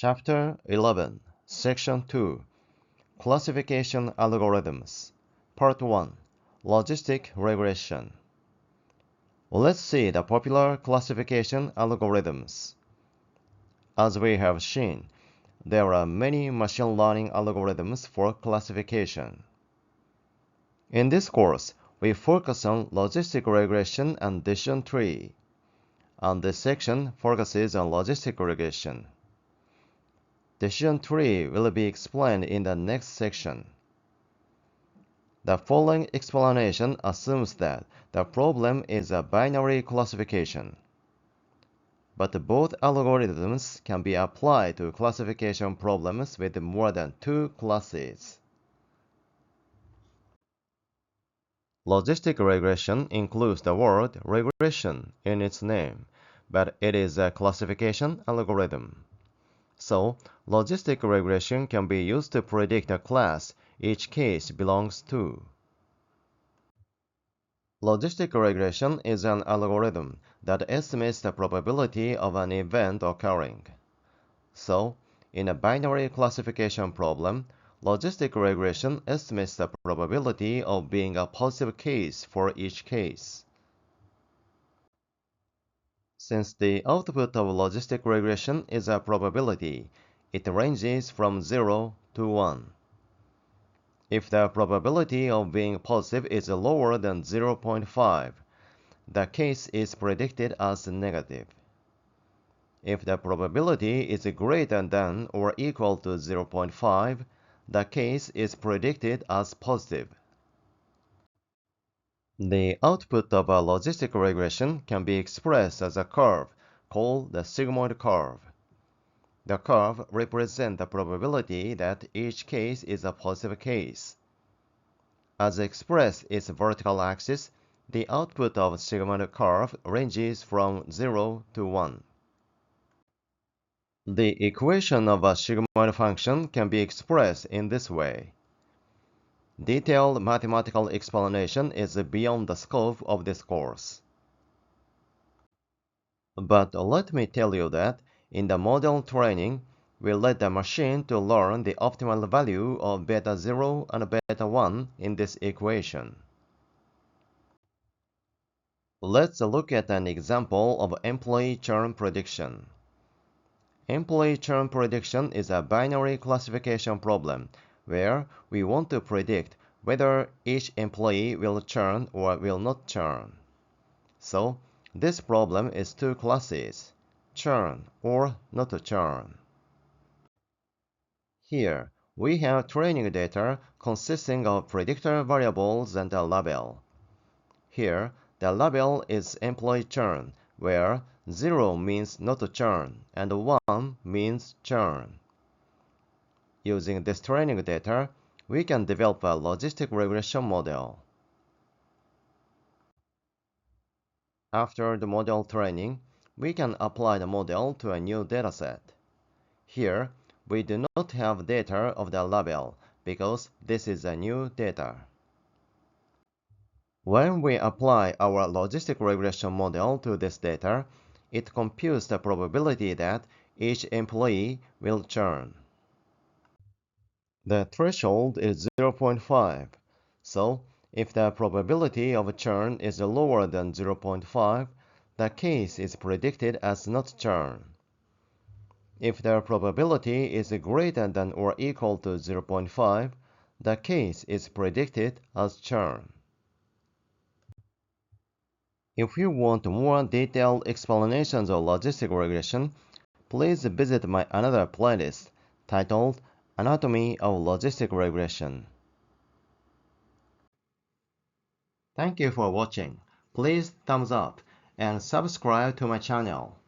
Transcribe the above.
Chapter 11, Section 2, Classification Algorithms, Part 1, Logistic Regression. Let's see the popular classification algorithms. As we have seen, there are many machine learning algorithms for classification. In this course, we focus on logistic regression and decision tree, and this section focuses on logistic regression. Decision tree will be explained in the next section. The following explanation assumes that the problem is a binary classification. But both algorithms can be applied to classification problems with more than two classes. Logistic regression includes the word regression in its name, but it is a classification algorithm. So, logistic regression can be used to predict a class each case belongs to. Logistic regression is an algorithm that estimates the probability of an event occurring. So, in a binary classification problem, logistic regression estimates the probability of being a positive case for each case. Since the output of logistic regression is a probability, it ranges from 0 to 1. If the probability of being positive is lower than 0.5, the case is predicted as negative. If the probability is greater than or equal to 0.5, the case is predicted as positive. The output of a logistic regression can be expressed as a curve called the sigmoid curve. The curve represents the probability that each case is a positive case. As expressed its vertical axis, the output of sigmoid curve ranges from 0 to 1. The equation of a sigmoid function can be expressed in this way. Detailed mathematical explanation is beyond the scope of this course. But let me tell you that in the model training, we let the machine to learn the optimal value of beta 0 and beta 1 in this equation. Let's look at an example of employee churn prediction. Employee churn prediction is a binary classification problem where we want to predict whether each employee will churn or will not churn. So, this problem is two classes, churn or not to churn. Here, we have training data consisting of predictor variables and a label. Here, the label is employee churn, where 0 means not to churn and 1 means churn. Using this training data, we can develop a logistic regression model. After the model training, we can apply the model to a new dataset. Here, we do not have data of the label because this is a new data. When we apply our logistic regression model to this data, it computes the probability that each employee will churn. The threshold is 0.5, so if the probability of churn is lower than 0.5, the case is predicted as not churn. If the probability is greater than or equal to 0.5, the case is predicted as churn. If you want more detailed explanations of logistic regression, please visit my another playlist titled Anatomy of Logistic Regression. Thank you for watching. Please thumbs up and subscribe to my channel.